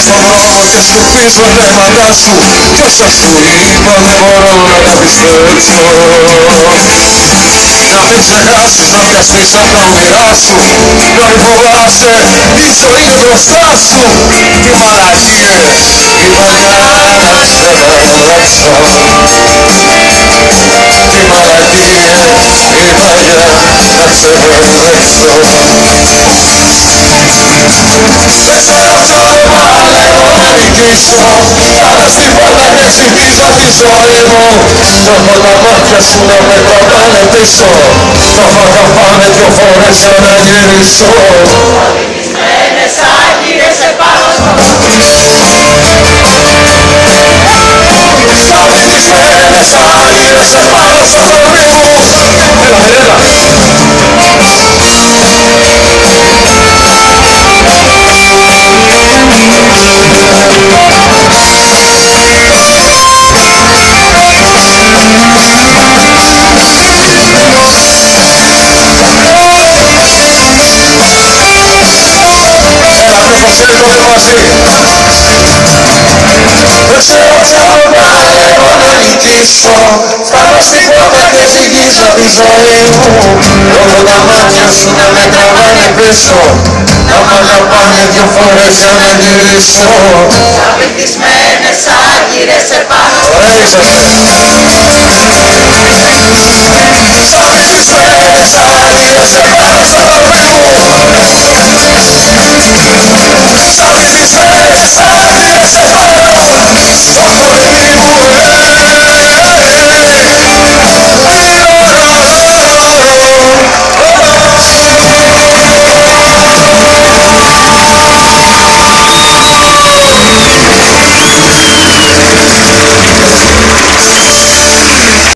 στον δρόμο και σκουπίζω ρέματά σου κι όσα σου είπα δεν μπορώ να τα πιστέψω. Να μην ξεχάσεις, να πιαστείς απ' τα όνειρά σου, να μην φοβάσαι, η ζωή είναι μπροστά σου. Τι μαλακίες είπα για να σε αλλάξω. Τι μαλακίες είπα για να σε μπερδέψω. Δεν ξέρω ποιο παλεύω να νικήσω, αλλά στην πόρτα και ψηφίζω τη ζωή μου. Έχω τα μάτια σου να με τραβάνε πίσω, θα φαγαπάνε δυο φορές για να γυρίσω. Βυθισμένες άγγυρες επάνω στο Σαν βυθισμένες άγγυρες επάνω στο κορμί μου. Έλα, δεν ξέρω ποιο παλεύω να νικήσω, φτάνω στην πόρτα και ζυγίζω τη ζωή μου. Έχω τα μάτια σου να με τραβάνε πίσω, να μ' αγαπάνε δυο φορές για να γυρίσω. Σαν βυθισμένες άγγυρες επάνω στο Ωραία είσαστε. Σαν βυθισμένες άγγυρες επάνω στο κορμί μου. Σαν βυθισμένες άγγυρες επάνω